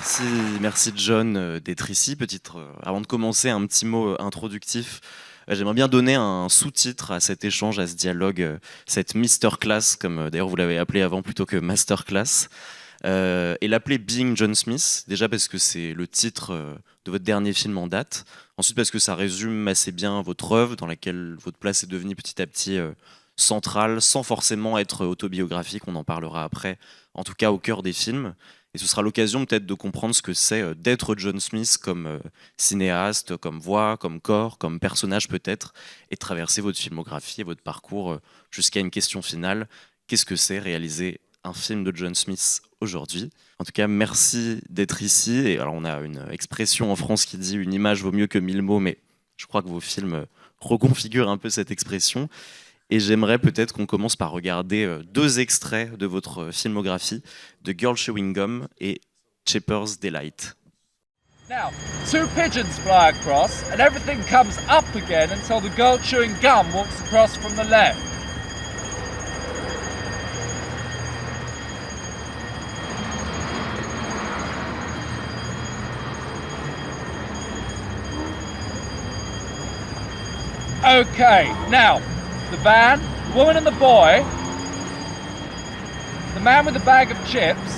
Merci, merci John d'être ici. Avant de commencer, un petit mot introductif. J'aimerais bien donner un sous-titre à cet échange, à ce dialogue, cette masterclass, comme d'ailleurs vous l'avez appelé avant plutôt que masterclass, et l'appeler Being John Smith, déjà parce que c'est le titre de votre dernier film en date, ensuite parce que ça résume assez bien votre œuvre, dans laquelle votre place est devenue petit à petit centrale, sans forcément être autobiographique, on en parlera après, en tout cas au cœur des films. Et ce sera l'occasion peut-être de comprendre ce que c'est d'être John Smith comme cinéaste, comme voix, comme corps, comme personnage peut-être, et de traverser votre filmographie et votre parcours jusqu'à une question finale. Qu'est-ce que c'est réaliser un film de John Smith aujourd'hui? En tout cas, merci d'être ici. Et alors, on a une expression en France qui dit une image vaut mieux que 1000 mots, mais je crois que vos films reconfigurent un peu cette expression. Et j'aimerais peut-être qu'on commence par regarder deux extraits de votre filmographie, de Girl Chewing Gum et Shepherd's Delight. Now, two pigeons fly across and everything comes up again until the girl chewing gum walks across from the left. Okay, now, the van, the woman and the boy, the man with the bag of chips,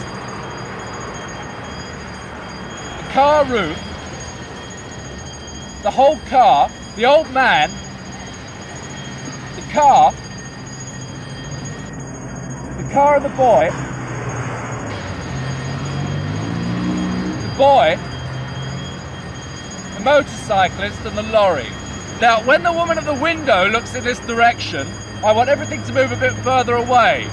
the car roof, the whole car, the old man, the car and the boy, the motorcyclist and the lorry. Now, when the woman at the window looks in this direction, I want everything to move a bit further away.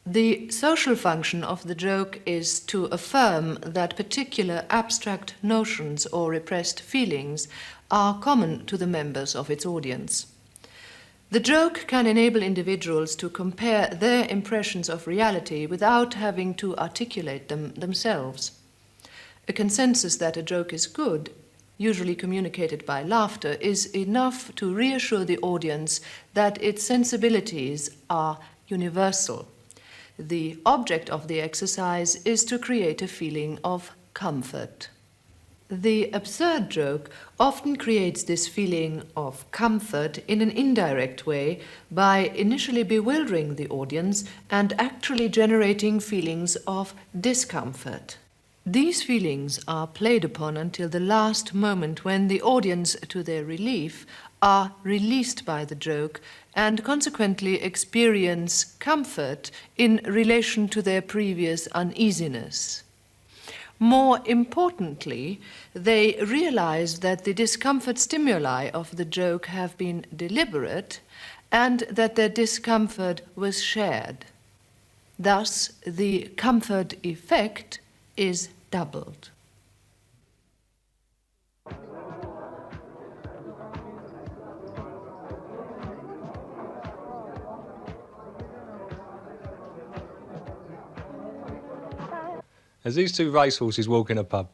The social function of the joke is to affirm that particular abstract notions or repressed feelings are common to the members of its audience. The joke can enable individuals to compare their impressions of reality without having to articulate them themselves. A consensus that a joke is good, usually communicated by laughter, is enough to reassure the audience that its sensibilities are universal. The object of the exercise is to create a feeling of comfort. The absurd joke often creates this feeling of comfort in an indirect way by initially bewildering the audience and actually generating feelings of discomfort. These feelings are played upon until the last moment when the audience, to their relief, are released by the joke and consequently experience comfort in relation to their previous uneasiness. More importantly, they realize that the discomfort stimuli of the joke have been deliberate and that their discomfort was shared. Thus, the comfort effect is doubled. As these two racehorses walk in a pub.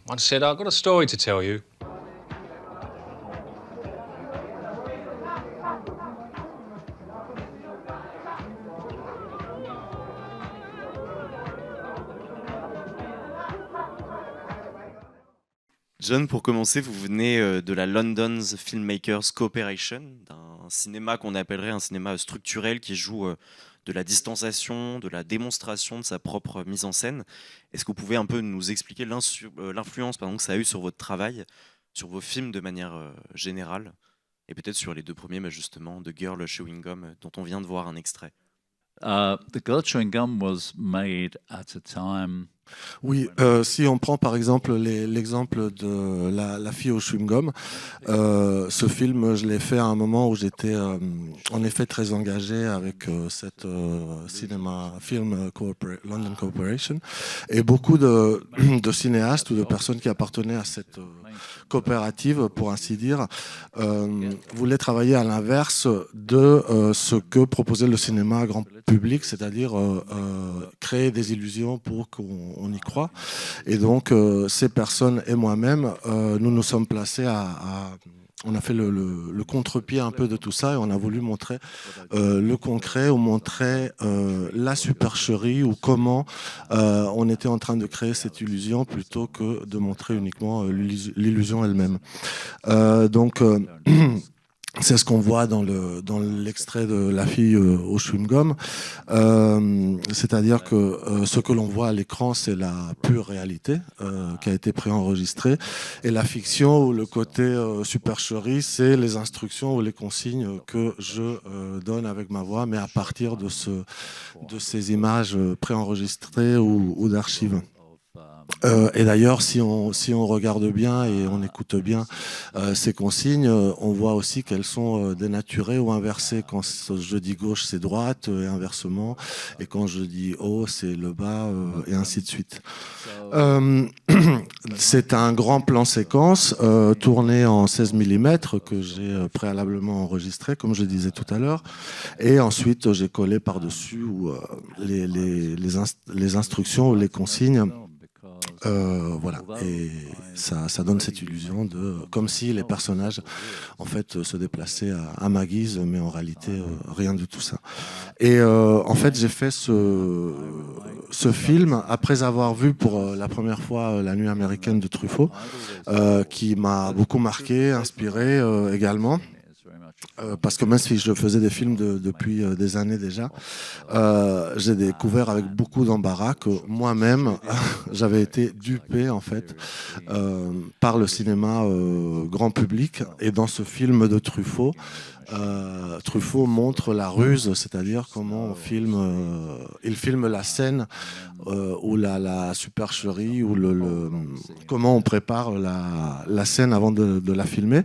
One said, I've got a story to tell you. John, pour commencer, vous venez de la London's Filmmakers Cooperation, d'un cinéma qu'on appellerait un cinéma structurel qui joue de la distanciation, de la démonstration de sa propre mise en scène. Est-ce que vous pouvez un peu nous expliquer l'influence que ça a eu sur votre travail, sur vos films de manière générale, et peut-être sur les deux premiers, mais justement, de Girl Chewing Gum, dont on vient de voir un extrait? The Girl Chewing Gum was made at a time Oui, si on prend par exemple l'exemple de la fille au chewing-gum, ce film, je l'ai fait à un moment où j'étais en effet très engagé avec cette London Corporation, et beaucoup de cinéastes ou de personnes qui appartenaient à cette coopérative, pour ainsi dire, voulaient travailler à l'inverse de ce que proposait le cinéma grand public, c'est-à-dire créer des illusions pour qu'on y croit. Et donc, ces personnes et moi-même, nous nous sommes placés on a fait le contre-pied un peu de tout ça, et on a voulu montrer le concret, ou montrer la supercherie, ou comment on était en train de créer cette illusion plutôt que de montrer uniquement l'illusion elle-même. Donc, c'est ce qu'on voit dans l'extrait de la fille au chewing-gum. C'est-à-dire que ce que l'on voit à l'écran, c'est la pure réalité qui a été préenregistrée. Et la fiction, ou le côté supercherie, c'est les instructions ou les consignes que je donne avec ma voix, mais à partir de ces images préenregistrées ou d'archives. Et d'ailleurs, si on regarde bien et on écoute bien ces consignes, on voit aussi qu'elles sont dénaturées ou inversées. Quand je dis gauche, c'est droite, et inversement. Et quand je dis haut, c'est le bas, et ainsi de suite. C'est un grand plan séquence tourné en 16 mm que j'ai préalablement enregistré, comme je disais tout à l'heure. Et ensuite, j'ai collé par-dessus les instructions ou les consignes. Voilà, et ça donne cette illusion comme si les personnages en fait se déplaçaient à ma guise, mais en réalité rien de tout ça. Et en fait, j'ai fait ce film après avoir vu pour la première fois La Nuit américaine de Truffaut, qui m'a beaucoup marqué, inspiré également. Parce que même si je faisais des films depuis des années déjà, j'ai découvert avec beaucoup d'embarras que moi-même, j'avais été dupé en fait par le cinéma grand public. Et dans ce film de Truffaut, Truffaut montre la ruse, c'est-à-dire comment il filme la scène ou la supercherie, ou comment on prépare la scène avant de la filmer.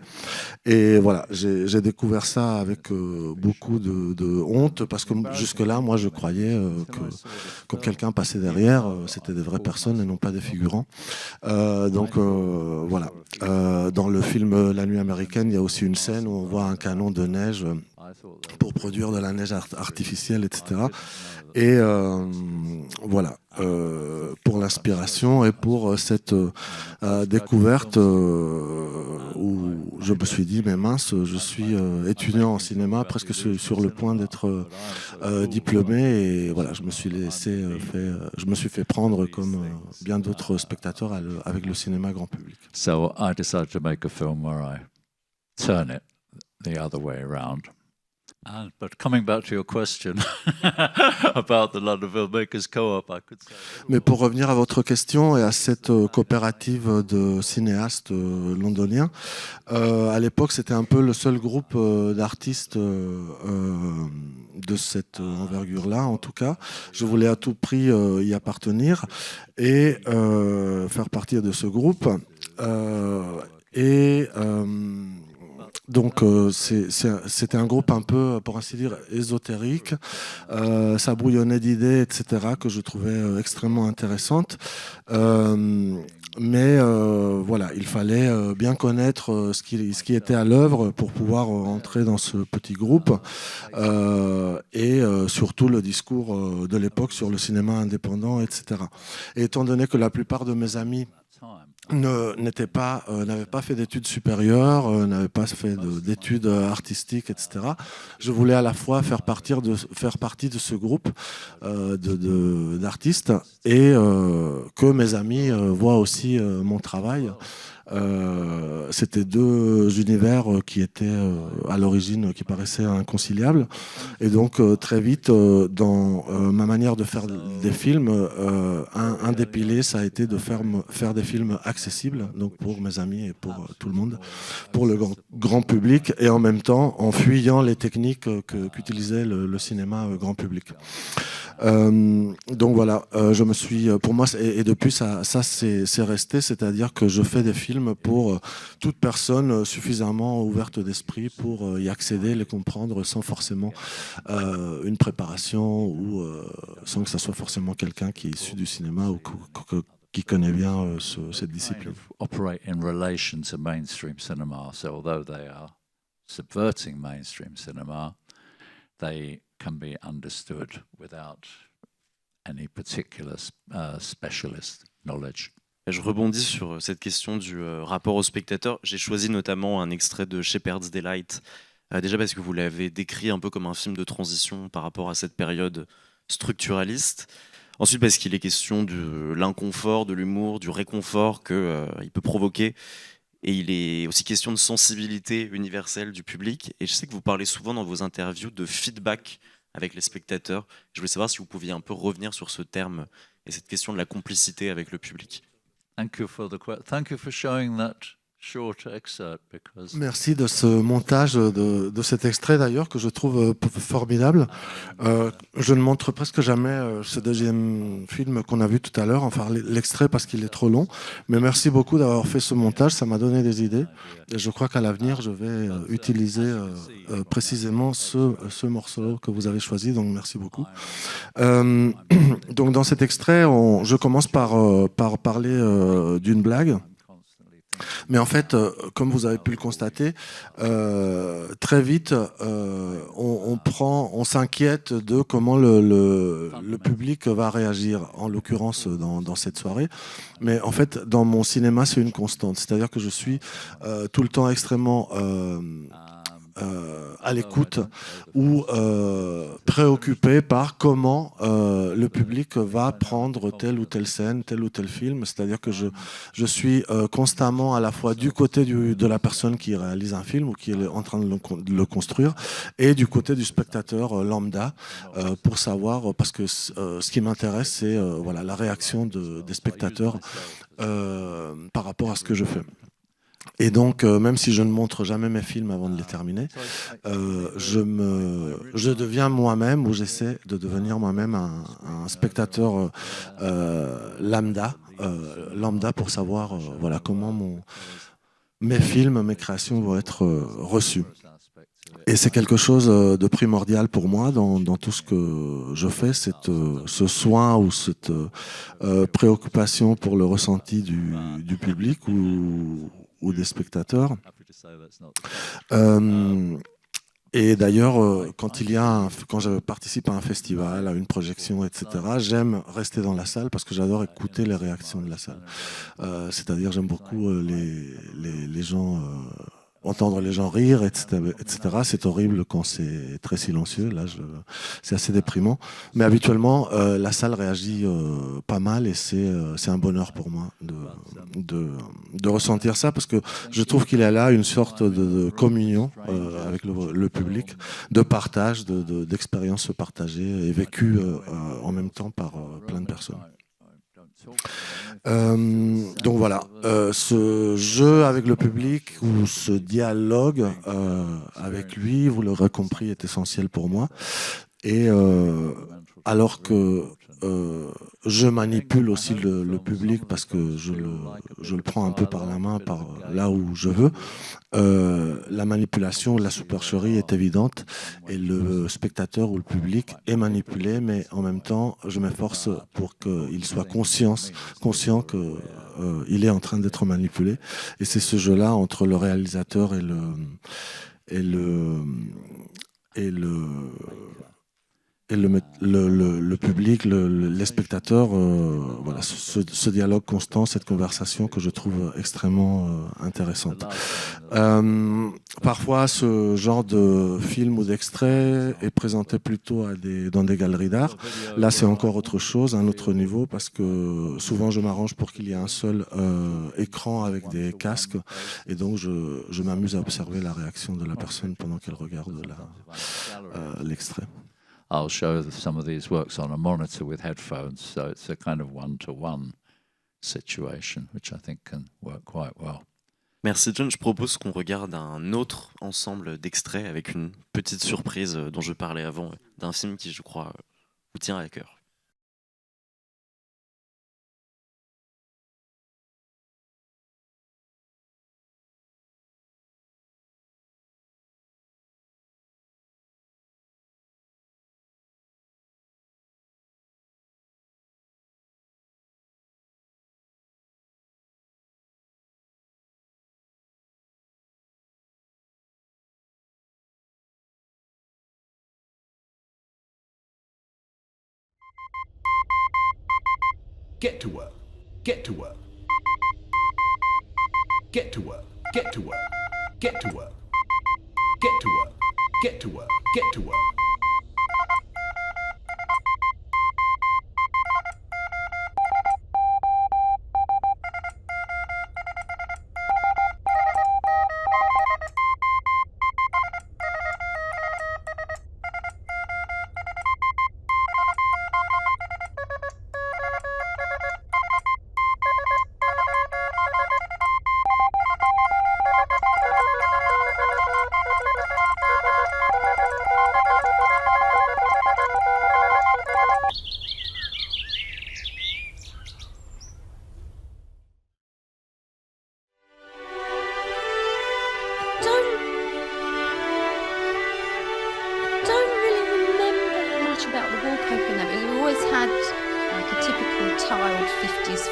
Et voilà, j'ai découvert ça avec beaucoup de honte, parce que jusque-là, moi, je croyais que quand quelqu'un passait derrière, c'était des vraies personnes et non pas des figurants. Donc voilà. Dans le film La Nuit américaine, il y a aussi une scène où on voit un canon de neige pour produire de la neige artificielle, etc. Et voilà, pour l'inspiration et pour cette découverte où je me suis dit, mais mince, je suis étudiant en cinéma, presque sur le point d'être diplômé, et voilà, je me suis fait prendre comme bien d'autres spectateurs avec le cinéma grand public. So I decided to make a film where I turn it the other way around. But coming back to your question about the London Filmmakers Co-op, I could say... Mais pour revenir à votre question et à cette coopérative de cinéastes londoniens, à l'époque, c'était un peu le seul groupe d'artistes de cette envergure-là, en tout cas. Je voulais à tout prix y appartenir et faire partie de ce groupe. Donc c'était un groupe un peu, pour ainsi dire, ésotérique. Ça brouillonnait d'idées, etc., que je trouvais extrêmement intéressantes. Mais voilà, il fallait bien connaître ce qui était à l'œuvre pour pouvoir entrer dans ce petit groupe, et surtout le discours de l'époque sur le cinéma indépendant, etc. Et étant donné que la plupart de mes amis n'avaient pas fait d'études supérieures, n'avaient pas fait d'études artistiques, etc. Je voulais à la fois faire partie de ce groupe d'artistes, et que mes amis voient aussi mon travail, C'était deux univers qui étaient à l'origine, qui paraissaient inconciliables. Et donc très vite, dans ma manière de faire des films, un des piliers, ça a été de faire des films accessibles, donc pour mes amis et pour tout le monde, pour le grand public, et en même temps en fuyant les techniques qu'utilisait le cinéma grand public. Donc voilà, je me suis, pour moi, et depuis ça c'est resté, c'est-à-dire que je fais des films pour toute personne suffisamment ouverte d'esprit pour y accéder, les comprendre sans forcément une préparation ou sans que ça soit forcément quelqu'un qui est issu du cinéma ou qui connaît bien cette discipline. Operate in relation to mainstream cinema, so although they are subverting mainstream cinema, they can be understood without any particular specialist knowledge. Je rebondis sur cette question du rapport au spectateur. J'ai choisi notamment un extrait de Shepherd's Delight, déjà parce que vous l'avez décrit un peu comme un film de transition par rapport à cette période structuraliste. Ensuite, parce qu'il est question de l'inconfort, de l'humour, du réconfort qu'il peut provoquer. Et il est aussi question de sensibilité universelle du public. Et je sais que vous parlez souvent dans vos interviews de feedback avec les spectateurs. Je voulais savoir si vous pouviez un peu revenir sur ce terme et cette question de la complicité avec le public. Thank you for showing that short excerpt because... Merci de ce montage, de cet extrait d'ailleurs que je trouve formidable. Je ne montre presque jamais ce deuxième film qu'on a vu tout à l'heure, enfin l'extrait parce qu'il est trop long. Mais merci beaucoup d'avoir fait ce montage, ça m'a donné des idées. Et je crois qu'à l'avenir, je vais utiliser précisément ce morceau que vous avez choisi, donc merci beaucoup. Donc dans cet extrait, je commence par parler d'une blague. Mais en fait, comme vous avez pu le constater, très vite, on s'inquiète de comment le public va réagir, en l'occurrence dans cette soirée. Mais en fait, dans mon cinéma, c'est une constante. C'est-à-dire que je suis tout le temps extrêmement à l'écoute ou préoccupé par comment le public va prendre telle ou telle scène, tel ou tel film. C'est-à-dire que je suis constamment à la fois du côté de la personne qui réalise un film ou qui est en train de le construire et du côté du spectateur lambda pour savoir, parce que ce qui m'intéresse, c'est voilà, la réaction des spectateurs par rapport à ce que je fais. Et donc, même si je ne montre jamais mes films avant de les terminer, je deviens moi-même, ou j'essaie de devenir moi-même un spectateur lambda pour savoir voilà, comment mes films, mes créations vont être reçus. Et c'est quelque chose de primordial pour moi dans tout ce que je fais, ce soin ou cette préoccupation pour le ressenti du public ou des spectateurs. Et d'ailleurs, quand je participe à un festival, à une projection, etc., j'aime rester dans la salle parce que j'adore écouter les réactions de la salle. C'est-à-dire, j'aime beaucoup les gens... entendre les gens rire, etc. C'est horrible quand c'est très silencieux. Là, c'est assez déprimant. Mais habituellement, la salle réagit pas mal et c'est un bonheur pour moi de ressentir ça parce que je trouve qu'il y a là une sorte de communion avec le public, de partage, d'expériences partagées et vécues en même temps par plein de personnes. Donc voilà, ce jeu avec le public ou ce dialogue avec lui, vous l'aurez compris, est essentiel pour moi. Et alors que je manipule aussi le public parce que je le prends un peu par la main, par là où je veux. La manipulation, la supercherie est évidente et le spectateur ou le public est manipulé, mais en même temps, je m'efforce pour qu'il soit conscient qu'il est en train d'être manipulé. Et c'est ce jeu-là entre le réalisateur et et le public, les spectateurs, voilà, ce dialogue constant, cette conversation que je trouve extrêmement intéressante. Parfois, ce genre de film ou d'extrait est présenté plutôt dans des galeries d'art. Là, c'est encore autre chose, un autre niveau, parce que souvent, je m'arrange pour qu'il y ait un seul écran avec des casques, et donc je m'amuse à observer la réaction de la personne pendant qu'elle regarde l'extrait. I'll show some of these works on a monitor with headphones, so it's a kind of one-to-one situation, which I think can work quite well. Merci John, je propose qu'on regarde un autre ensemble d'extraits avec une petite surprise dont je parlais avant, d'un film qui, je crois, vous tient à cœur. Get to work. Get to work. Get to work. Get to work. Get to work. Get to work. Get to work. Get to work.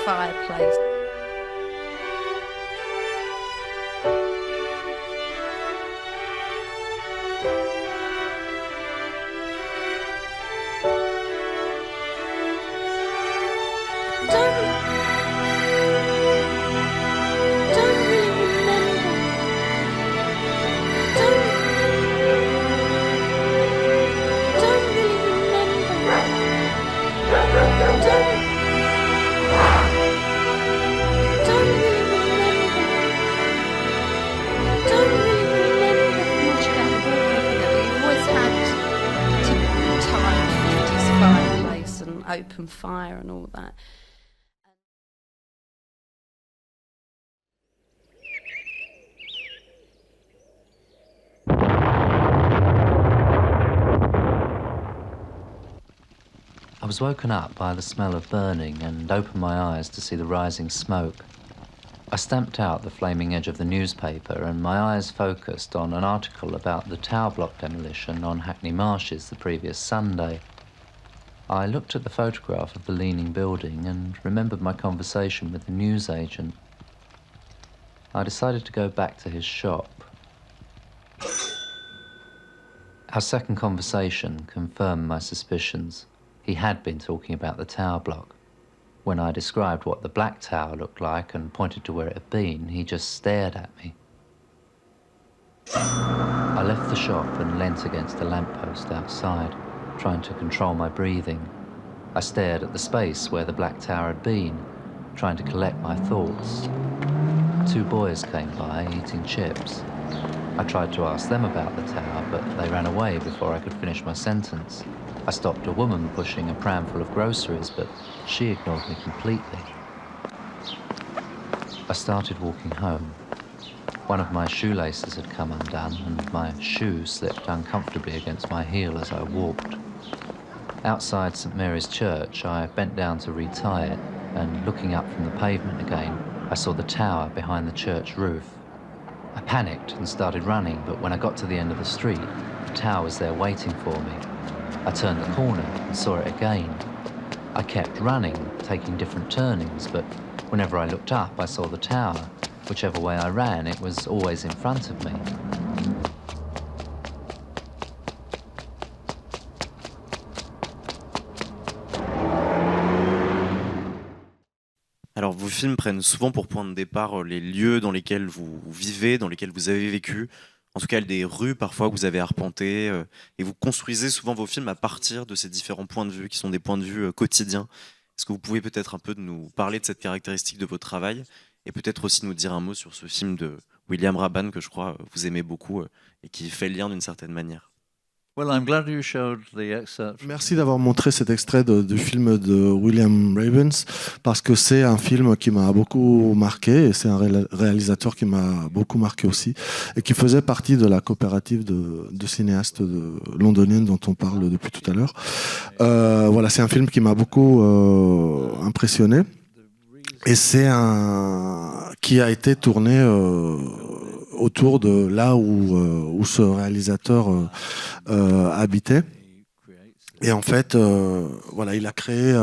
Fireplace. Open fire and all that. I was woken up by the smell of burning and opened my eyes to see the rising smoke. I stamped out the flaming edge of the newspaper and my eyes focused on an article about the tower block demolition on Hackney Marshes the previous Sunday. I looked at the photograph of the leaning building and remembered my conversation with the newsagent. I decided to go back to his shop. Our second conversation confirmed my suspicions. He had been talking about the tower block. When I described what the Black Tower looked like and pointed to where it had been, he just stared at me. I left the shop and leant against a lamppost outside, trying to control my breathing. I stared at the space where the Black Tower had been, trying to collect my thoughts. 2 boys came by, eating chips. I tried to ask them about the tower, but they ran away before I could finish my sentence. I stopped a woman pushing a pram full of groceries, but she ignored me completely. I started walking home. One of my shoelaces had come undone, and my shoe slipped uncomfortably against my heel as I walked. Outside St Mary's Church, I bent down to retie it, and looking up from the pavement again, I saw the tower behind the church roof. I panicked and started running, but when I got to the end of the street, the tower was there waiting for me. I turned the corner and saw it again. I kept running, taking different turnings, but whenever I looked up, I saw the tower. Whichever way I ran, it was always in front of me. films prennent souvent pour point de départ les lieux dans lesquels vous vivez, dans lesquels vous avez vécu, en tout cas des rues parfois que vous avez arpentées, et vous construisez souvent vos films à partir de ces différents points de vue qui sont des points de vue quotidiens. Est-ce que vous pouvez peut-être un peu nous parler de cette caractéristique de votre travail et peut-être aussi nous dire un mot sur ce film de William Raban que je crois vous aimez beaucoup et qui fait le lien d'une certaine manière? Well, I'm glad you showed the excerpt. Merci d'avoir montré cet extrait du film de William Ravens, parce que c'est un film qui m'a beaucoup marqué, et c'est un réalisateur qui m'a beaucoup marqué aussi, et qui faisait partie de la coopérative de cinéastes londoniennes dont on parle depuis tout à l'heure. Voilà, c'est un film qui m'a beaucoup impressionné, et c'est qui a été tourné autour de là où ce réalisateur habitait. Et en fait, voilà, il a créé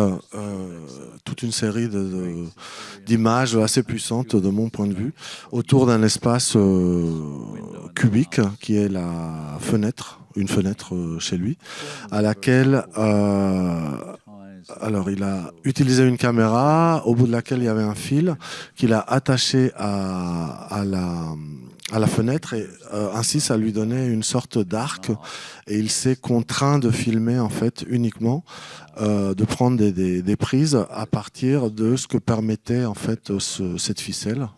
toute une série d'images assez puissantes, de mon point de vue, autour d'un espace cubique qui est la fenêtre, une fenêtre chez lui, à laquelle alors, il a utilisé une caméra au bout de laquelle il y avait un fil qu'il a attaché à la fenêtre, et ainsi ça lui donnait une sorte d'arc, et il s'est contraint de filmer en fait uniquement, de prendre des prises à partir de ce que permettait en fait cette ficelle.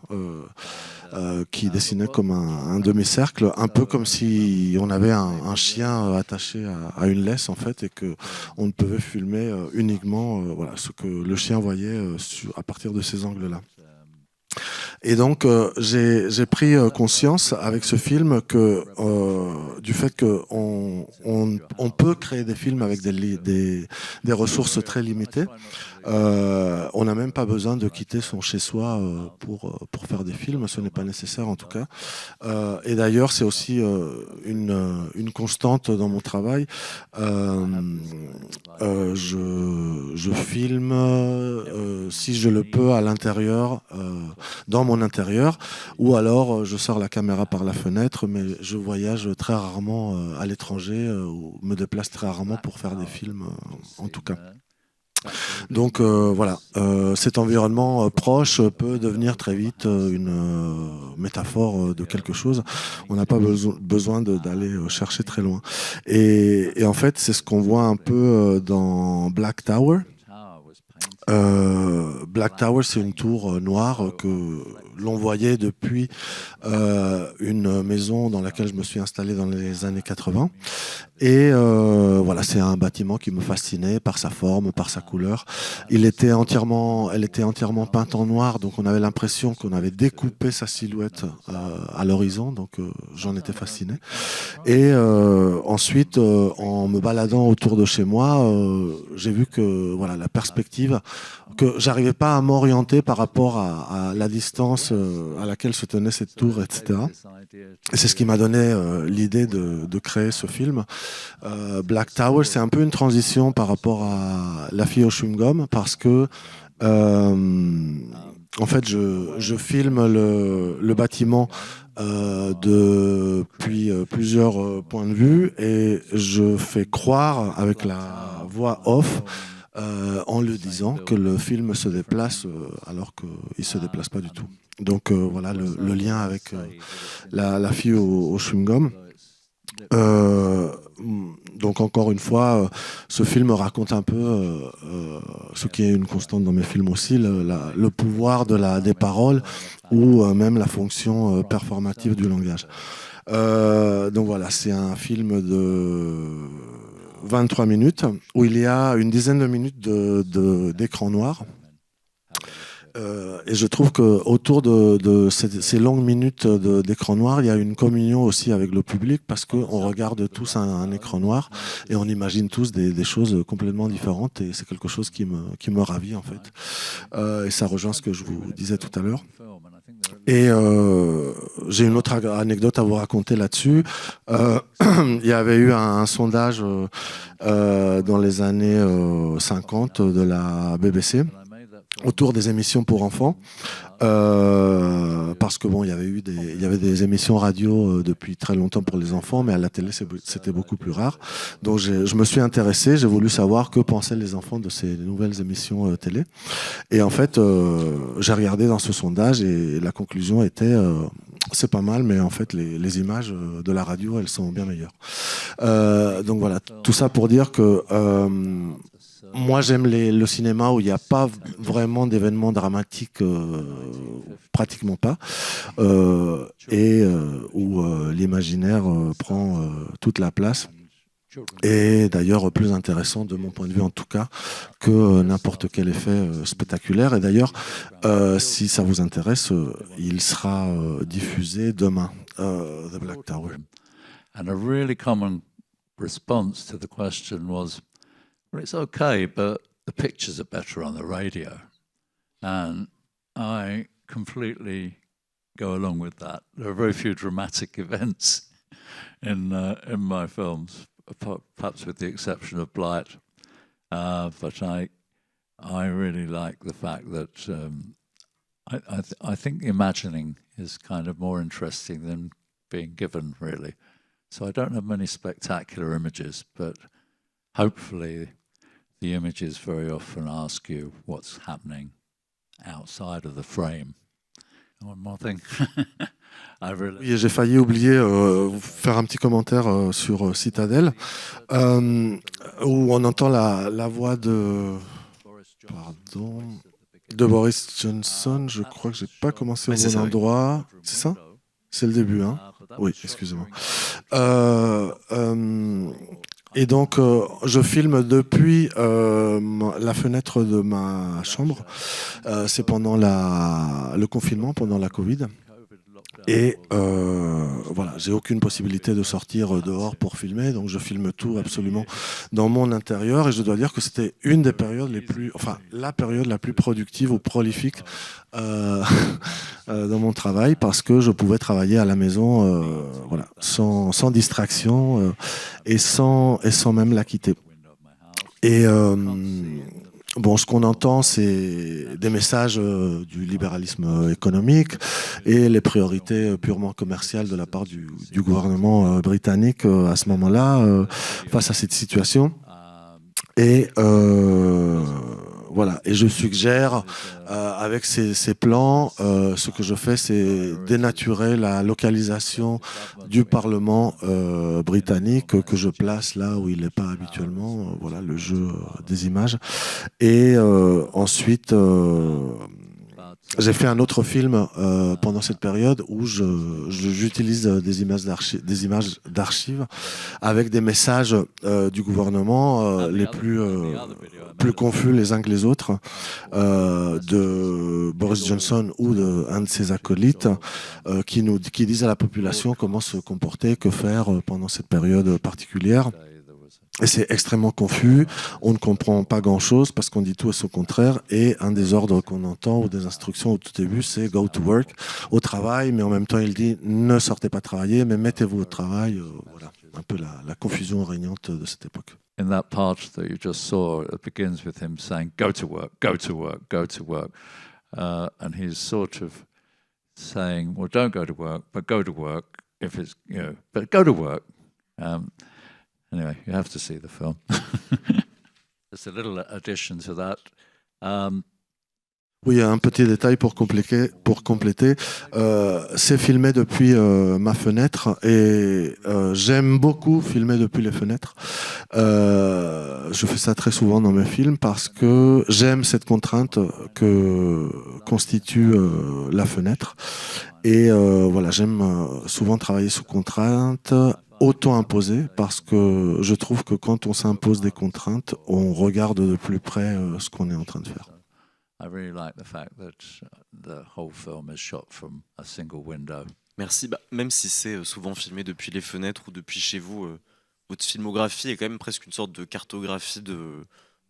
Qui dessinait comme un demi-cercle, un peu comme si on avait un chien attaché à une laisse en fait, et que on ne pouvait filmer uniquement voilà, ce que le chien voyait à partir de ces angles-là. Et donc j'ai pris conscience avec ce film que du fait qu'on peut créer des films avec des ressources très limitées. On n'a même pas besoin de quitter son chez-soi pour faire des films, ce n'est pas nécessaire en tout cas. Et d'ailleurs, c'est aussi une constante dans mon travail. Je filme, si je le peux, à l'intérieur, dans mon intérieur, ou alors je sors la caméra par la fenêtre, mais je voyage très rarement à l'étranger, ou me déplace très rarement pour faire des films, en tout cas. Donc voilà, cet environnement proche peut devenir très vite une métaphore de quelque chose. On n'a pas besoin d'aller chercher très loin. Et en fait, c'est ce qu'on voit un peu dans Black Tower. Black Tower, c'est une tour noire que l'on voyait depuis une maison dans laquelle je me suis installé dans les années 80. Et voilà, c'est un bâtiment qui me fascinait par sa forme, par sa couleur. Elle était entièrement peinte en noir, donc on avait l'impression qu'on avait découpé sa silhouette à l'horizon, donc j'en étais fasciné. Et ensuite, en me baladant autour de chez moi, j'ai vu que voilà, la perspective, que j'arrivais pas à m'orienter par rapport à la distance à laquelle se tenait cette tour, etc. Et c'est ce qui m'a donné l'idée de créer ce film. Black Tower, c'est un peu une transition par rapport à La fille au chewing-gum, parce que en fait, je filme le bâtiment depuis plusieurs points de vue, et je fais croire avec la voix off, en le disant, que le film se déplace alors qu'il ne se déplace pas du tout. Donc voilà le lien avec la fille au chewing-gum. Donc encore une fois, ce film raconte un peu ce qui est une constante dans mes films aussi, le pouvoir des paroles, ou même la fonction performative du langage. Donc voilà, c'est un film de 23 minutes où il y a une dizaine de minutes d'écran noir. Et je trouve qu'autour de ces longues minutes d'écran noir, il y a une communion aussi avec le public, parce qu'on regarde tous un écran noir et on imagine tous des choses complètement différentes, et c'est quelque chose qui me ravit en fait. Et ça rejoint ce que je vous disais tout à l'heure. Et j'ai une autre anecdote à vous raconter là-dessus. Il y avait eu un sondage dans les années 50 de la BBC autour des émissions pour enfants, Parce que bon, il y avait des émissions radio depuis très longtemps pour les enfants, mais à la télé c'était beaucoup plus rare. Donc je me suis intéressé, j'ai voulu savoir que pensaient les enfants de ces nouvelles émissions télé. Et en fait, j'ai regardé dans ce sondage et la conclusion était c'est pas mal, mais en fait les images de la radio, elles sont bien meilleures. Donc voilà, tout ça pour dire que moi, j'aime le cinéma où il n'y a pas vraiment d'événements dramatiques, pratiquement pas, et où l'imaginaire prend toute la place. Et d'ailleurs, plus intéressant, de mon point de vue en tout cas, que n'importe quel effet spectaculaire. Et d'ailleurs, si ça vous intéresse, il sera diffusé demain, The Black Tower. And a really common response to the question was, well, it's okay, but the pictures are better on the radio. And I completely go along with that. There are very few dramatic events in my films, perhaps with the exception of Blight. But I really like the fact that I think imagining is kind of more interesting than being given, really. So I don't have many spectacular images, but hopefully the images very often ask you what's happening outside of the frame. One more thing. Oui, j'ai failli oublier faire un petit commentaire sur Citadel, où on entend la voix de Boris Johnson. Je crois que j'ai pas commencé au bon endroit. C'est ça? C'est le début, hein? Oui, excusez-moi. Et donc, je filme depuis la fenêtre de ma chambre. C'est pendant le confinement, pendant la Covid. Et voilà, j'ai aucune possibilité de sortir dehors pour filmer, donc je filme tout absolument dans mon intérieur. Et je dois dire que c'était une des périodes la période la plus productive ou prolifique dans mon travail, parce que je pouvais travailler à la maison, voilà, sans distraction et sans même la quitter. Et bon, ce qu'on entend, c'est des messages du libéralisme économique et les priorités purement commerciales de la part du gouvernement britannique à ce moment-là, face à cette situation. Et voilà. Et je suggère, avec ces plans, ce que je fais, c'est dénaturer la localisation du Parlement britannique que je place là où il n'est pas habituellement. Voilà, le jeu des images. Et ensuite, j'ai fait un autre film pendant cette période où j'utilise des images d'archives avec des messages du gouvernement les plus confus les uns que les autres, de Boris Johnson ou d'un de ses acolytes, qui disent à la population comment se comporter, que faire pendant cette période particulière. Et c'est extrêmement confus, on ne comprend pas grand-chose parce qu'on dit tout et son contraire, et un des ordres qu'on entend ou des instructions au tout début, c'est « go to work », au travail, mais en même temps il dit « ne sortez pas travailler, mais mettez-vous au travail ». Voilà, un peu la confusion régnante de cette époque. In that part that you just saw, it begins with him saying, "Go to work, go to work, go to work," and he's sort of saying, "Well, don't go to work, but go to work if it's but go to work." Anyway, you have to see the film. Just a little addition to that. Oui, il y a un petit détail pour compléter. C'est filmé depuis ma fenêtre et j'aime beaucoup filmer depuis les fenêtres. Je fais ça très souvent dans mes films parce que j'aime cette contrainte que constitue la fenêtre. Et voilà, j'aime souvent travailler sous contrainte, auto-imposée, parce que je trouve que quand on s'impose des contraintes, on regarde de plus près ce qu'on est en train de faire. I really like the fact that the whole film is shot from a single window. Merci. Même si c'est souvent filmé depuis les fenêtres ou depuis chez vous, votre filmographie est quand même presque une sorte de cartographie de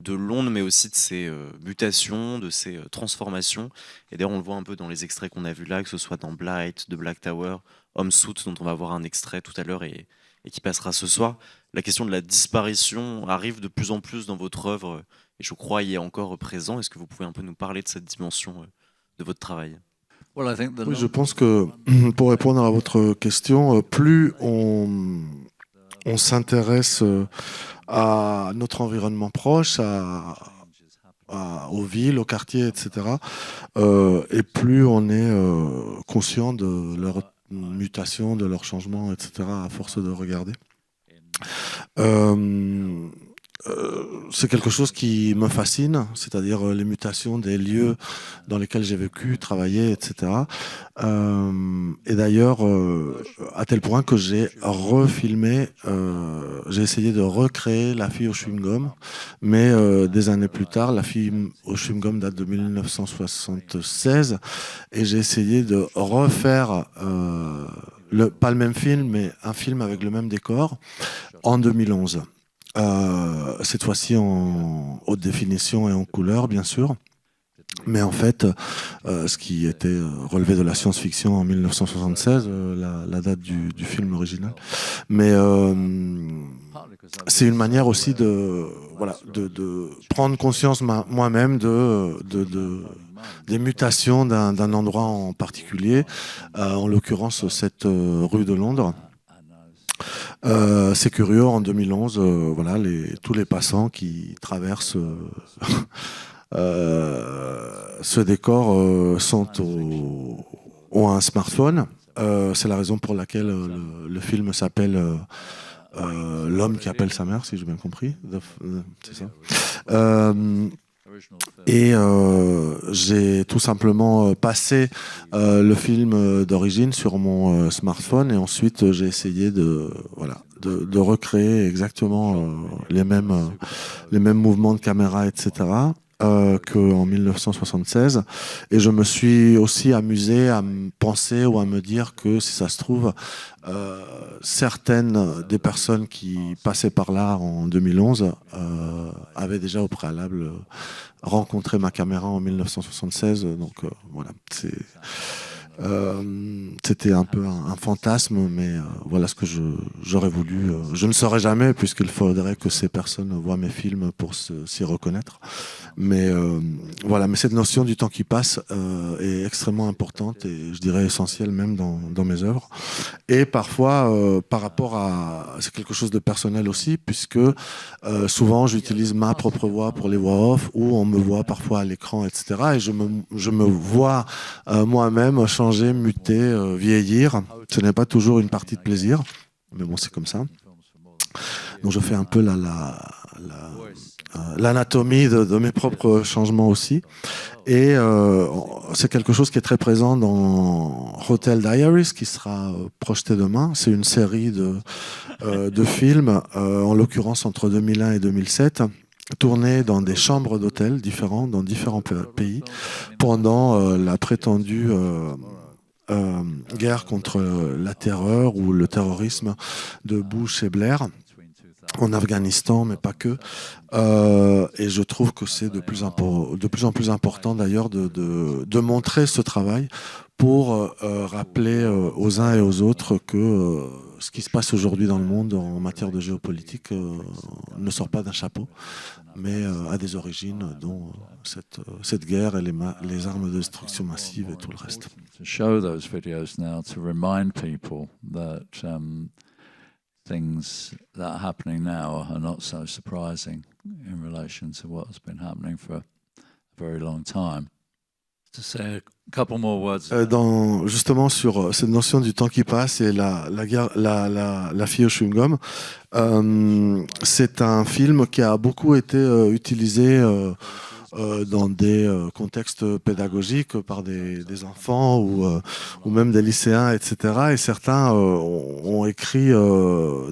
l'onde, mais aussi de ses mutations, de ses transformations. Et d'ailleurs, on le voit un peu dans les extraits qu'on a vus là, que ce soit dans Blight, The Black Tower, Home Suit, dont on va voir un extrait tout à l'heure et qui passera ce soir. La question de la disparition arrive de plus en plus dans votre œuvre, et je crois y est encore présent. Est-ce que vous pouvez un peu nous parler de cette dimension de votre travail ? Oui, je pense que, pour répondre à votre question, plus on s'intéresse à notre environnement proche, aux villes, aux quartiers, etc., et plus on est conscient de leur mutation, de leur changement, etc., à force de regarder. C'est quelque chose qui me fascine, c'est-à-dire les mutations des lieux dans lesquels j'ai vécu, travaillé, etc. Et d'ailleurs, à tel point que j'ai refilmé, j'ai essayé de recréer La fille au chewing-gum, mais des années plus tard, La fille au chewing-gum date de 1976, et j'ai essayé de refaire, pas le même film, mais un film avec le même décor, en 2011. Cette fois-ci en haute définition et en couleur, bien sûr. Mais en fait, ce qui était relevé de la science-fiction en 1976, la date du film original. Mais c'est une manière aussi de prendre conscience moi-même des mutations d'un endroit en particulier, en l'occurrence cette rue de Londres. C'est curieux, en 2011, tous les passants qui traversent ce décor ont un smartphone. C'est la raison pour laquelle le film s'appelle L'homme qui appelle sa mère, si j'ai bien compris. C'est ça. Et j'ai tout simplement passé le film d'origine sur mon smartphone, et ensuite j'ai essayé de recréer exactement les mêmes mouvements de caméra, etc. qu'en 1976. Et je me suis aussi amusé à me penser ou à me dire que, si ça se trouve, certaines des personnes qui passaient par là en 2011 avaient déjà au préalable rencontré ma caméra en 1976. Donc voilà, c'était un peu un fantasme, mais voilà ce que j'aurais voulu. Je ne saurais jamais, puisqu'il faudrait que ces personnes voient mes films pour s'y reconnaître. Mais voilà, mais cette notion du temps qui passe est extrêmement importante, et je dirais essentielle même dans mes œuvres. Et parfois, par rapport à... C'est quelque chose de personnel aussi, puisque souvent j'utilise ma propre voix pour les voix off, ou on me voit parfois à l'écran, etc. Et je me vois moi-même changer, muter, vieillir. Ce n'est pas toujours une partie de plaisir, mais bon, c'est comme ça. Donc je fais un peu l'anatomie de mes propres changements aussi. Et c'est quelque chose qui est très présent dans Hotel Diaries, qui sera projeté demain. C'est une série de films, en l'occurrence entre 2001 et 2007, tournés dans des chambres d'hôtels différentes, dans différents pays, pendant la prétendue guerre contre la terreur ou le terrorisme de Bush et Blair, en Afghanistan, mais pas que. Et je trouve que c'est de plus en plus important d'ailleurs de montrer ce travail pour rappeler aux uns et aux autres que ce qui se passe aujourd'hui dans le monde en matière de géopolitique ne sort pas d'un chapeau, mais a des origines, dont cette guerre et les armes de destruction massive et tout le reste. To show those videos now, to remind people that things that are happening now are not so surprising in relation to what has been happening for a very long time. To say a couple more words. Justement sur cette notion du temps qui passe et la fille au chewing-gum, c'est un film qui a beaucoup été utilisé dans des contextes pédagogiques par des enfants ou même des lycéens, etc. Et certains ont écrit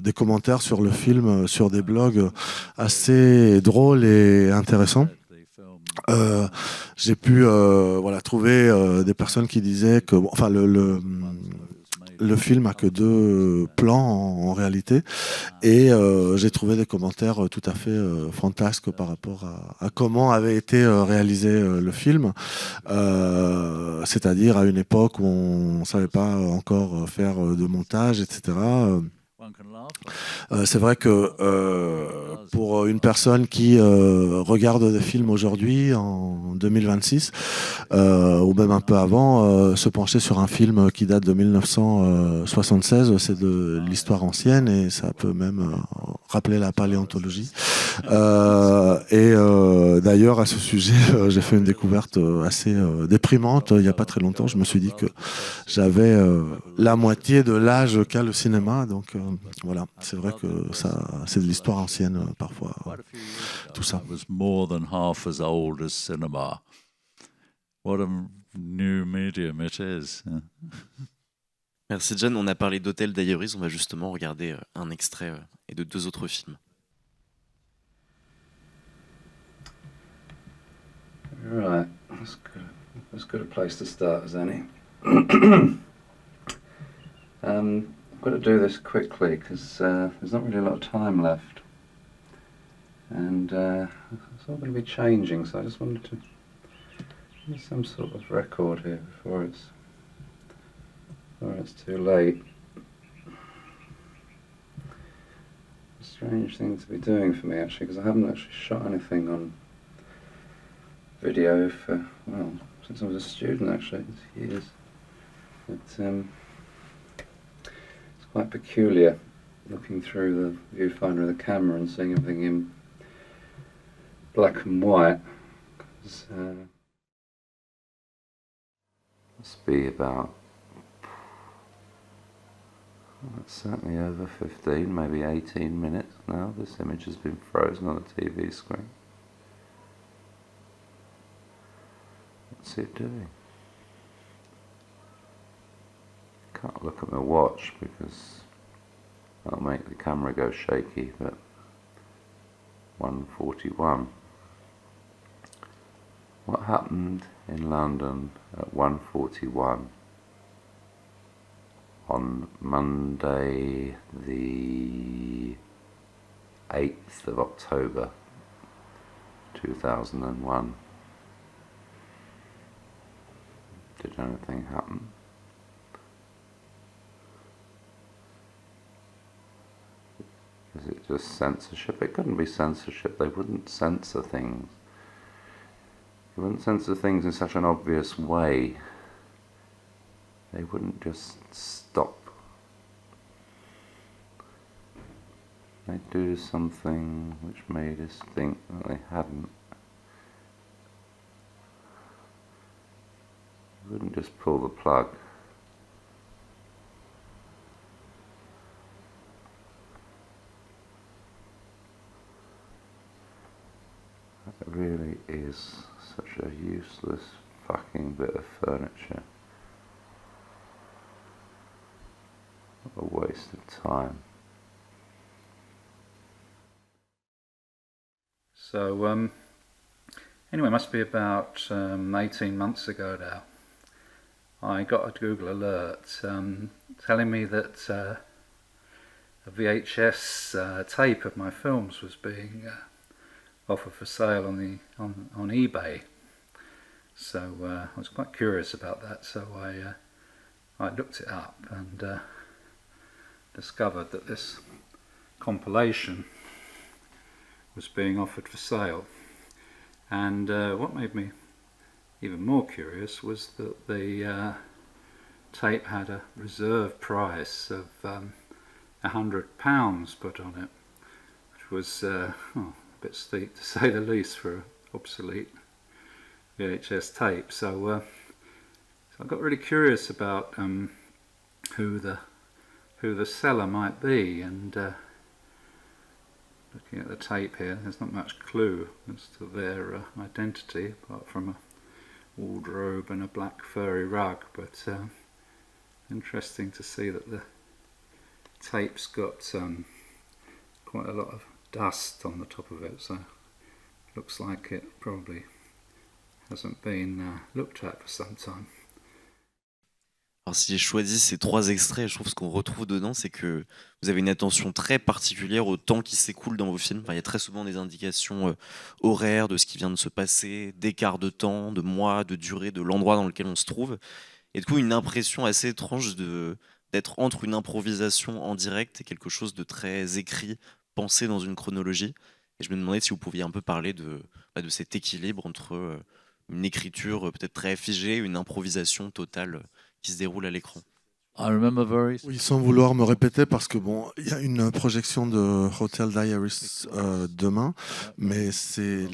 des commentaires sur le film sur des blogs assez drôles et intéressants. J'ai pu trouver des personnes qui disaient que le film a que 2 plans en réalité, et j'ai trouvé des commentaires tout à fait fantasques par rapport à comment avait été réalisé le film, c'est-à-dire à une époque où on ne savait pas encore faire de montage, etc. C'est vrai que pour une personne qui regarde des films aujourd'hui, en 2026, ou même un peu avant, se pencher sur un film qui date de 1976, c'est de l'histoire ancienne et ça peut même rappeler la paléontologie. D'ailleurs, à ce sujet, j'ai fait une découverte assez déprimante il n'y a pas très longtemps. Je me suis dit que j'avais la moitié de l'âge qu'a le cinéma, donc voilà, c'est vrai que ça, c'est de l'histoire ancienne parfois, tout ça. More than half as old as cinema. What a new medium it is. Merci John, on a parlé d'Hotel Diaries, on va justement regarder un extrait et de 2 autres films. Right, that's as good a place to start as any. I've got to do this quickly because there's not really a lot of time left, and it's all going to be changing. So I just wanted to do some sort of record here before it's too late. A strange thing to be doing for me actually, because I haven't actually shot anything on video for, well, since I was a student actually, it's years. But it's quite peculiar looking through the viewfinder of the camera and seeing everything in black and white. Cause, must be about, well, it's certainly over 15, maybe 18 minutes now. This image has been frozen on the TV screen. What's it doing? Can't look at my watch because that'll make the camera go shaky, but 1:41. What happened in London at 1:41 on Monday the 8th of October 2001? Did anything happen? Is it just censorship? It couldn't be censorship. They wouldn't censor things. They wouldn't censor things in such an obvious way. They wouldn't just stop. They'd do something which made us think that they hadn't. They wouldn't just pull the plug. It really is such a useless fucking bit of furniture. What a waste of time. So, anyway, it must be about 18 months ago now. I got a Google alert telling me that a VHS tape of my films was being offered for sale on eBay. So I was quite curious about that. So I looked it up and discovered that this compilation was being offered for sale. And what made me even more curious was that the tape had a reserve price of £100 put on it, which was a bit steep to say the least for an obsolete VHS tape. So I got really curious about who the seller might be, and looking at the tape here, there's not much clue as to their identity apart from a wardrobe and a black furry rug, but interesting to see that the tape's got quite a lot of dust on the top of it, so looks like it probably hasn't been looked at for some time. Alors si j'ai choisi ces 3 extraits, je trouve ce qu'on retrouve dedans, c'est que vous avez une attention très particulière au temps qui s'écoule dans vos films. Enfin, il y a très souvent des indications horaires de ce qui vient de se passer, d'écart de temps, de mois, de durée, de l'endroit dans lequel on se trouve. Et du coup, une impression assez étrange de d'être entre une improvisation en direct et quelque chose de très écrit, pensé dans une chronologie. Et je me demandais si vous pouviez un peu parler de cet équilibre entre une écriture peut-être très figée, une improvisation totale qui se déroule à l'écran. Oui, sans vouloir me répéter, parce que bon, il y a une projection de Hotel Diaries demain, mais c'est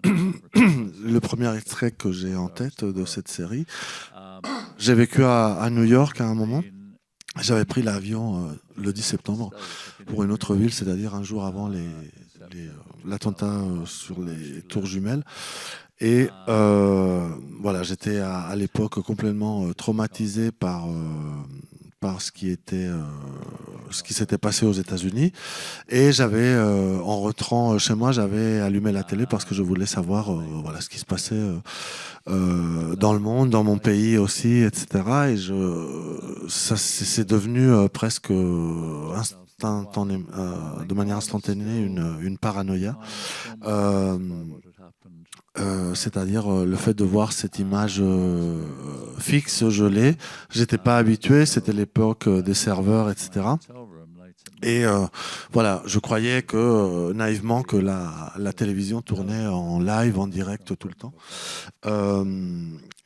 le premier extrait que j'ai en tête de cette série. J'ai vécu à New York à un moment. J'avais pris l'avion le 10 septembre pour une autre ville, c'est-à-dire un jour avant l'attentat sur les tours jumelles. Et voilà, j'étais à l'époque complètement traumatisé par ce qui s'était passé aux États-Unis. Et j'avais, en rentrant chez moi, j'avais allumé la télé parce que je voulais savoir voilà, ce qui se passait dans le monde, dans mon pays aussi, etc. Et c'est devenu presque de manière instantanée une paranoïa. C'est-à-dire le fait de voir cette image fixe, gelée. J'étais pas habitué, c'était l'époque des serveurs, etc. Et voilà, je croyais que naïvement que la télévision tournait en live, en direct tout le temps.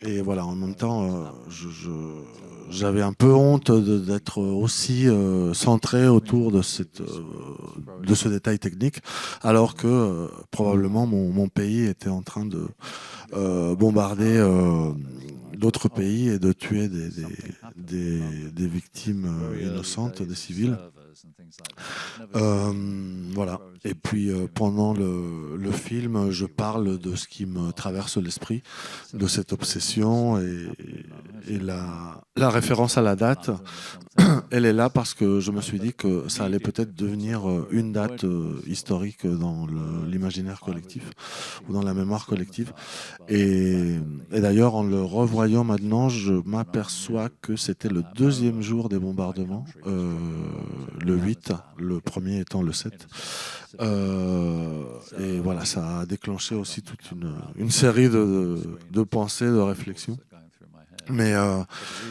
Et voilà, en même temps, j'avais un peu honte d'être aussi centré autour de ce détail technique, alors que probablement mon pays était en train de bombarder d'autres pays et de tuer des victimes innocentes, des civils. Voilà. Et puis pendant le film, je parle de ce qui me traverse l'esprit, de cette obsession, et la référence à la date, elle est là parce que je me suis dit que ça allait peut-être devenir une date historique dans l'imaginaire collectif ou dans la mémoire collective. Et d'ailleurs, en le revoyant maintenant, je m'aperçois que c'était le deuxième jour des bombardements, le 8, le premier étant le 7. Et voilà, ça a déclenché aussi toute une série de pensées, de réflexions. Mais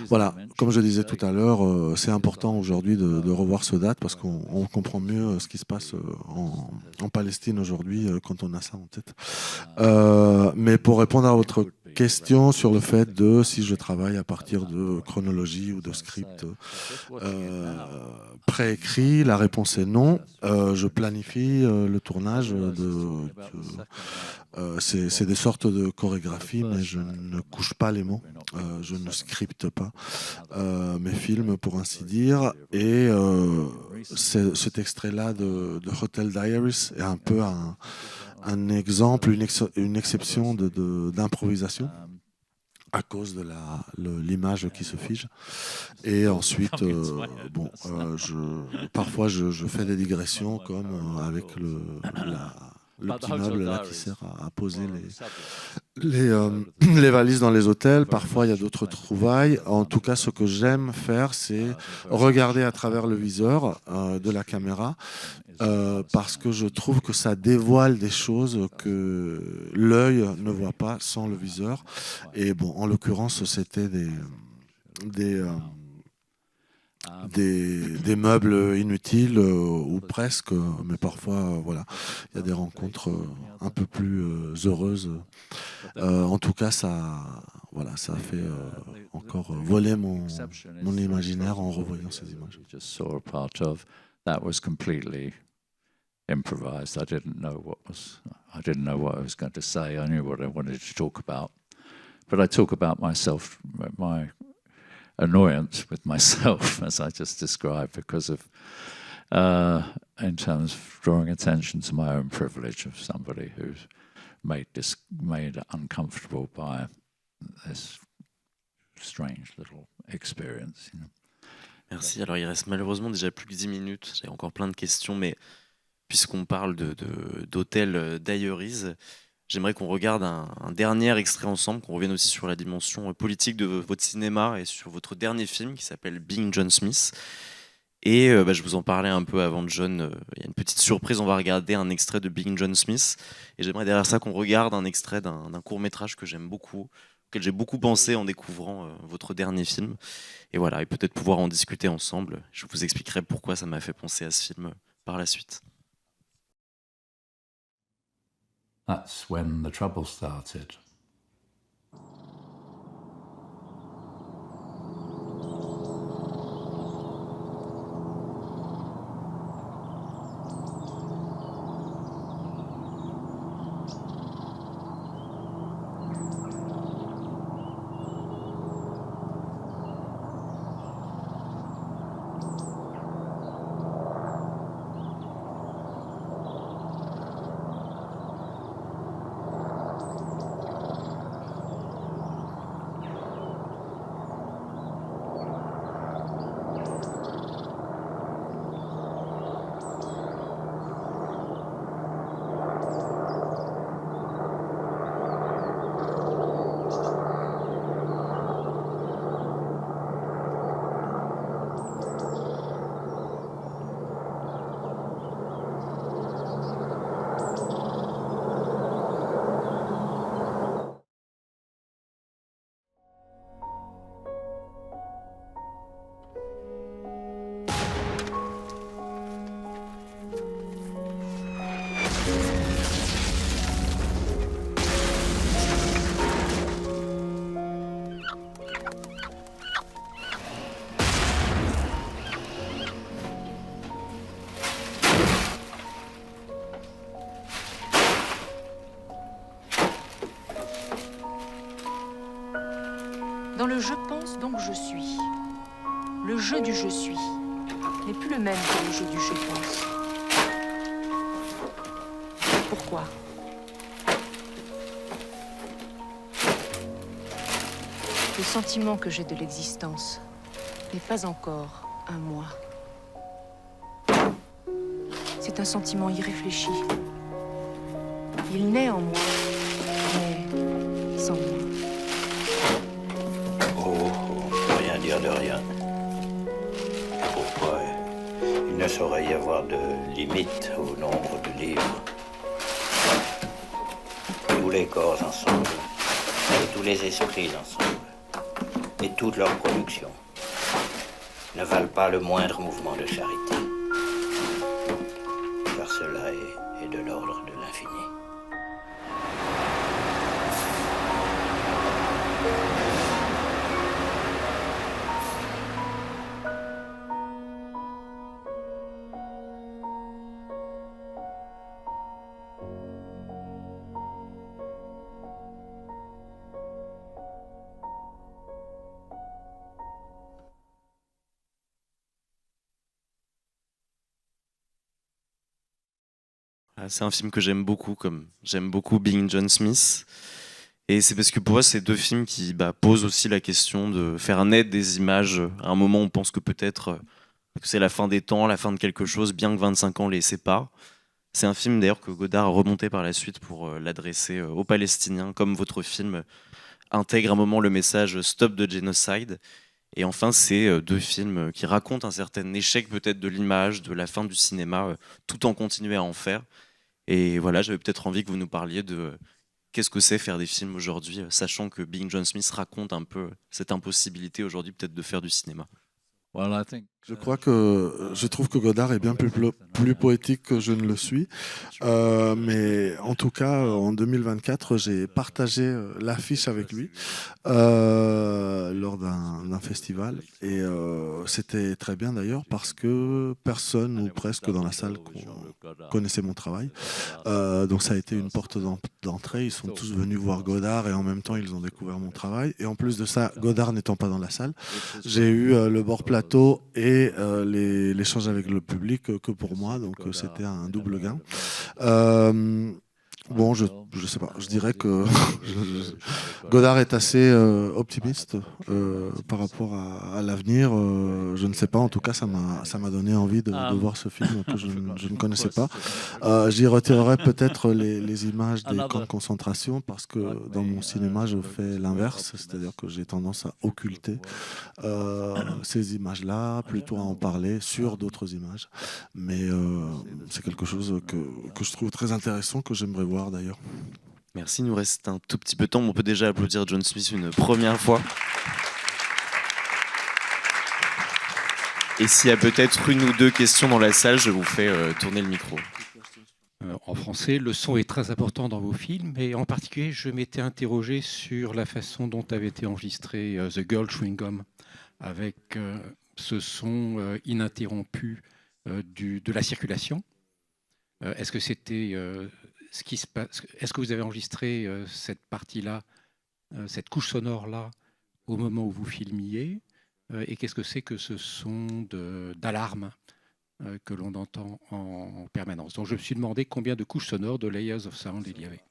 voilà, comme je disais tout à l'heure, c'est important aujourd'hui de revoir ce date parce qu'on comprend mieux ce qui se passe en Palestine aujourd'hui quand on a ça en tête. Mais pour répondre à votre question sur le fait de si je travaille à partir de chronologie ou de script préécrit, la réponse est non. Je planifie le tournage c'est des sortes de chorégraphies, mais je ne couche pas les mots, je ne scripte pas mes films, pour ainsi dire. Et cet extrait-là de Hotel Diaries est un peu un exemple, une exception d'improvisation à cause de l'image qui se fige. Et ensuite, parfois je fais des digressions, comme avec le petit meuble là qui sert à poser les valises dans les hôtels. Parfois, il y a d'autres trouvailles. En tout cas, ce que j'aime faire, c'est regarder à travers le viseur de la caméra, parce que je trouve que ça dévoile des choses que l'œil ne voit pas sans le viseur. Et bon, en l'occurrence, c'était des meubles inutiles ou presque, mais parfois voilà, il y a des rencontres un peu plus heureuses. En tout cas, ça a fait encore voler mon imaginaire en revoyant ces images. That was completely improvised. I didn't know what I was going to say. I knew what I wanted to talk about, but I talk about myself, my annoyance with myself, as I just described, because of, in terms of drawing attention to my own privilege of somebody who's made uncomfortable by this strange little experience. You know. Merci. Alors, il reste malheureusement déjà plus que 10 minutes. J'ai encore plein de questions, mais puisqu'on parle d'Hotel Diaries, j'aimerais qu'on regarde un dernier extrait ensemble, qu'on revienne aussi sur la dimension politique de votre cinéma et sur votre dernier film qui s'appelle Being John Smith. Et je vous en parlais un peu avant, John. Il y a une petite surprise, on va regarder un extrait de Being John Smith. Et j'aimerais derrière ça qu'on regarde un extrait d'un court-métrage que j'aime beaucoup, auquel j'ai beaucoup pensé en découvrant votre dernier film. Et voilà, et peut-être pouvoir en discuter ensemble. Je vous expliquerai pourquoi ça m'a fait penser à ce film par la suite. That's when the trouble started. Dans le je pense donc je suis, le jeu du je suis n'est plus le même que le jeu du je pense. Pourquoi? Le sentiment que j'ai de l'existence n'est pas encore un moi. C'est un sentiment irréfléchi. Il naît en moi, mais sans moi. Rien dire de rien. Pourquoi il ne saurait y avoir de limite au nombre de livres? Tous les corps ensemble, et tous les esprits ensemble, et toute leur production ne valent pas le moindre mouvement de charité, car cela est de l'ordre de l'infini. C'est un film que j'aime beaucoup, comme j'aime beaucoup Being John Smith. Et c'est parce que pour moi, c'est deux films qui posent aussi la question de faire naître des images. À un moment, on pense que peut-être que c'est la fin des temps, la fin de quelque chose, bien que 25 ans les séparent. C'est un film d'ailleurs que Godard a remonté par la suite pour l'adresser aux Palestiniens, comme votre film intègre un moment le message Stop the Genocide. Et enfin, c'est deux films qui racontent un certain échec peut-être de l'image, de la fin du cinéma, tout en continuant à en faire. Et voilà, j'avais peut-être envie que vous nous parliez de qu'est-ce que c'est faire des films aujourd'hui, sachant que Being John Smith raconte un peu cette impossibilité aujourd'hui peut-être de faire du cinéma. Je trouve que Godard est bien plus poétique que je ne le suis. Mais en tout cas, en 2024, j'ai partagé l'affiche avec lui lors d'un festival. Et c'était très bien d'ailleurs parce que personne ou presque dans la salle connaissait mon travail. Donc ça a été une porte d'entrée. Ils sont tous venus voir Godard et en même temps, ils ont découvert mon travail. Et en plus de ça, Godard n'étant pas dans la salle, j'ai eu le bord plateau et l'échange avec le public que pour moi, donc c'était un double gain. Bon, je sais pas, je dirais que Godard est assez optimiste par rapport à l'avenir. Je ne sais pas, en tout cas, ça m'a donné envie de voir ce film que je ne connaissais pas. J'y retirerai peut-être les images des camps de concentration parce que dans mon cinéma, je fais l'inverse, c'est-à-dire que j'ai tendance à occulter ces images-là, plutôt à en parler sur d'autres images. Mais c'est quelque chose que je trouve très intéressant, que j'aimerais voir d'ailleurs. Merci, il nous reste un tout petit peu de temps. On peut déjà applaudir John Smith une première fois. Et s'il y a peut-être une ou deux questions dans la salle, je vous fais tourner le micro. En français, le son est très important dans vos films, et en particulier, je m'étais interrogé sur la façon dont avait été enregistré The Girl Chewing Gum, avec ce son ininterrompu de la circulation. Est-ce que c'était ce qui se passe? Est-ce que vous avez enregistré cette partie-là, cette couche sonore-là, au moment où vous filmiez? Et qu'est-ce que c'est que ce son d'alarme que l'on entend en permanence? Donc je me suis demandé combien de couches sonores, de layers of sound il y avait.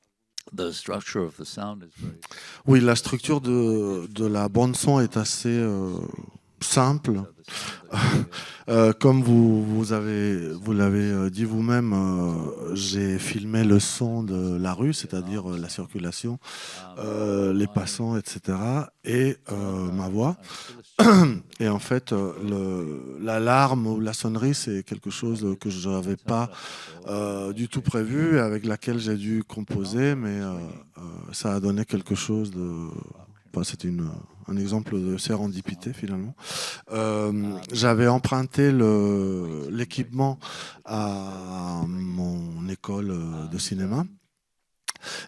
Oui, la structure de la bande-son est assez simple. Comme vous l'avez dit vous-même, j'ai filmé le son de la rue, c'est-à-dire la circulation, les passants, etc., et ma voix. Et en fait, l'alarme ou la sonnerie, c'est quelque chose que je n'avais pas du tout prévu, avec laquelle j'ai dû composer, mais ça a donné quelque chose de... Enfin, c'était un exemple de sérendipité, finalement. J'avais emprunté l'équipement à mon école de cinéma.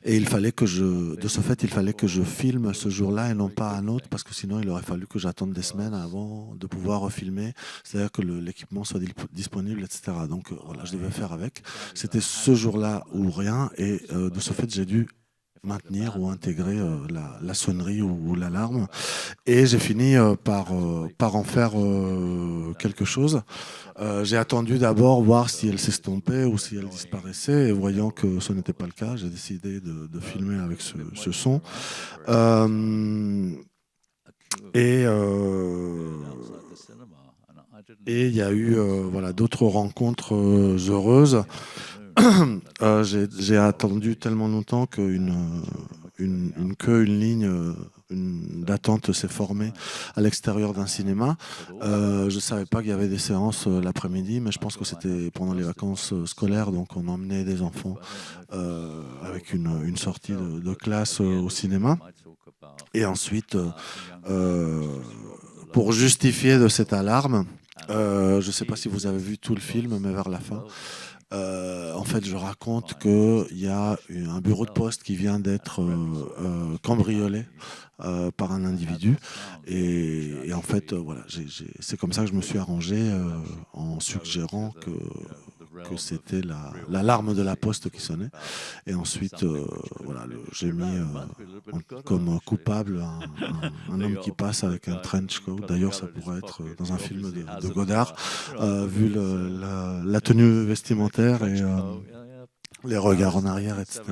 Et il fallait que de ce fait, il fallait que je filme ce jour-là et non pas un autre, parce que sinon il aurait fallu que j'attende des semaines avant de pouvoir refilmer, c'est-à-dire que l'équipement soit disponible, etc. Donc voilà, je devais faire avec. C'était ce jour-là ou rien, et de ce fait, j'ai dû maintenir ou intégrer la sonnerie ou l'alarme, et j'ai fini par en faire quelque chose. J'ai attendu d'abord voir si elle s'estompait ou si elle disparaissait, et voyant que ce n'était pas le cas, j'ai décidé de filmer avec ce son. Et il y a eu voilà, d'autres rencontres heureuses. J'ai attendu tellement longtemps qu'une ligne d'attente s'est formée à l'extérieur d'un cinéma. Je ne savais pas qu'il y avait des séances l'après-midi, mais je pense que c'était pendant les vacances scolaires, donc on emmenait des enfants avec une sortie de classe au cinéma. Et ensuite, pour justifier de cette alarme, je ne sais pas si vous avez vu tout le film, mais vers la fin, en fait, je raconte qu'il y a un bureau de poste qui vient d'être cambriolé par un individu. Et en fait, voilà, c'est comme ça que je me suis arrangé en suggérant que c'était l'alarme de la poste qui sonnait. Et ensuite, voilà, j'ai mis comme coupable un homme qui passe avec un trench coat. D'ailleurs, ça pourrait être dans un film de Godard, vu la tenue vestimentaire et les regards en arrière, etc.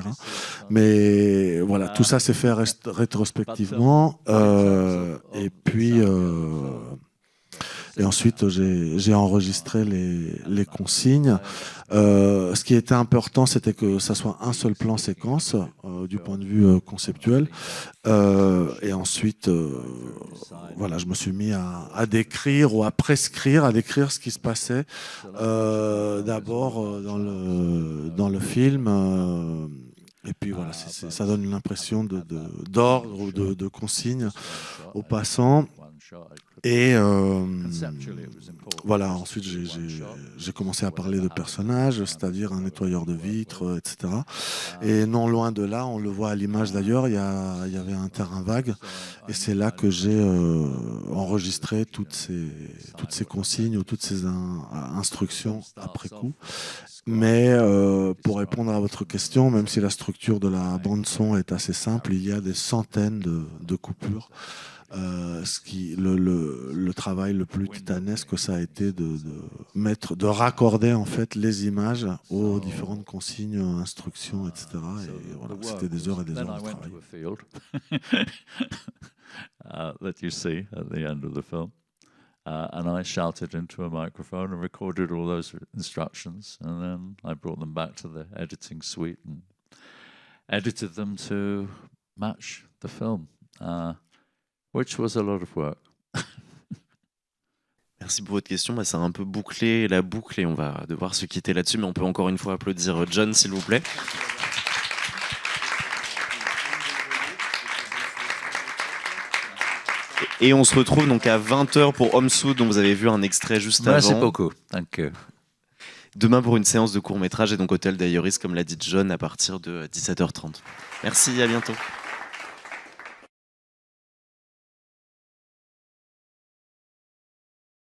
Mais voilà, tout ça s'est fait rétrospectivement. Et puis... Et ensuite, j'ai enregistré les consignes. Ce qui était important, c'était que ça soit un seul plan séquence du point de vue conceptuel. Et ensuite, voilà, je me suis mis à décrire ou à prescrire, à décrire ce qui se passait d'abord dans le film. Et puis voilà, ça donne une impression d'ordre ou de consigne aux passants. Et voilà, ensuite j'ai commencé à parler de personnages, c'est-à-dire un nettoyeur de vitres, etc. Et non loin de là, on le voit à l'image d'ailleurs, il y avait un terrain vague, et c'est là que j'ai enregistré toutes ces consignes ou toutes ces instructions après coup. Mais pour répondre à votre question, même si la structure de la bande-son est assez simple, il y a des centaines de coupures. Le travail le plus titanesque, ça a été de raccorder en fait les images aux différentes consignes, instructions, etc. Et voilà, c'était des heures et des heures de travail. That you see at the end of the film. And I shouted into a microphone and recorded all those instructions, and then I brought them back to the editing suite and edited them to match the film, which was a lot of work. Merci pour votre question. Ça a un peu bouclé la boucle et on va devoir se quitter là-dessus, mais on peut encore une fois applaudir John, s'il vous plaît. Et on se retrouve donc à 20h pour Homsu, dont vous avez vu un extrait juste Merci avant. beaucoup. Thank you. Demain pour une séance de court-métrage et donc Hotel Diaries, comme l'a dit John, à partir de 17h30. Merci, à bientôt.